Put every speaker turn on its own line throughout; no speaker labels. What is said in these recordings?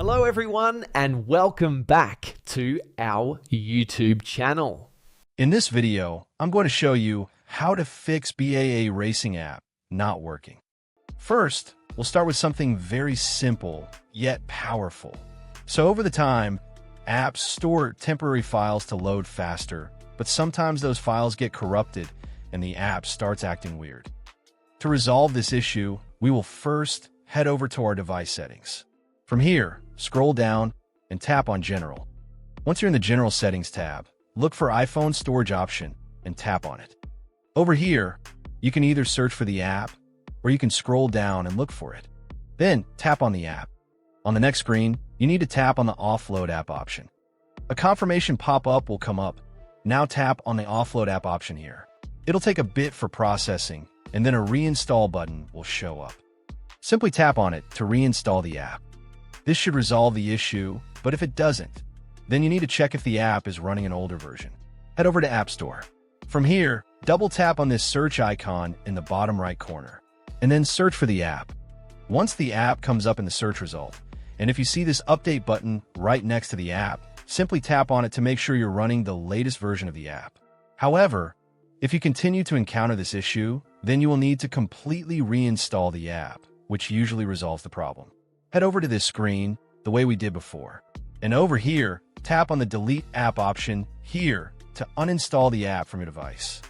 Hello everyone and welcome back to our YouTube channel.
In this video, I'm going to show you how to fix BAA racing app not working. First, we'll start with something very simple yet powerful. So over the time, apps store temporary files to load faster, but sometimes those files get corrupted and the app starts acting weird. To resolve this issue, we will first head over to our device settings. From here, scroll down and tap on General. Once you're in the General Settings tab, look for iPhone Storage option and tap on it. Over here, you can either search for the app or you can scroll down and look for it. Then tap on the app. On the next screen, you need to tap on the Offload app option. A confirmation pop-up will come up. Now tap on the Offload app option here. It'll take a bit for processing, and then a reinstall button will show up. Simply tap on it to reinstall the app. This should resolve the issue, but if it doesn't, then you need to check if the app is running an older version. Head over to App Store. From here, double tap on this search icon in the bottom right corner, and then search for the app. Once the app comes up in the search result, and if you see this update button right next to the app, simply tap on it to make sure you're running the latest version of the app. However, if you continue to encounter this issue, then you will need to completely reinstall the app, which usually resolves the problem. Head over to this screen the way we did before. And over here, tap on the Delete App option here to uninstall the app from your device.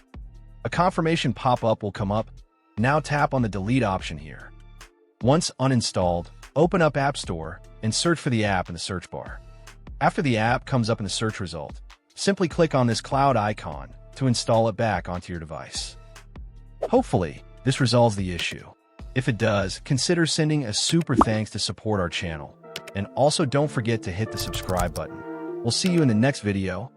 A confirmation pop-up will come up. Now tap on the Delete option here. Once uninstalled, open up App Store and search for the app in the search bar. After the app comes up in the search result, simply click on this cloud icon to install it back onto your device. Hopefully, this resolves the issue. If it does, consider sending a super thanks to support our channel. And also don't forget to hit the subscribe button. We'll see you in the next video.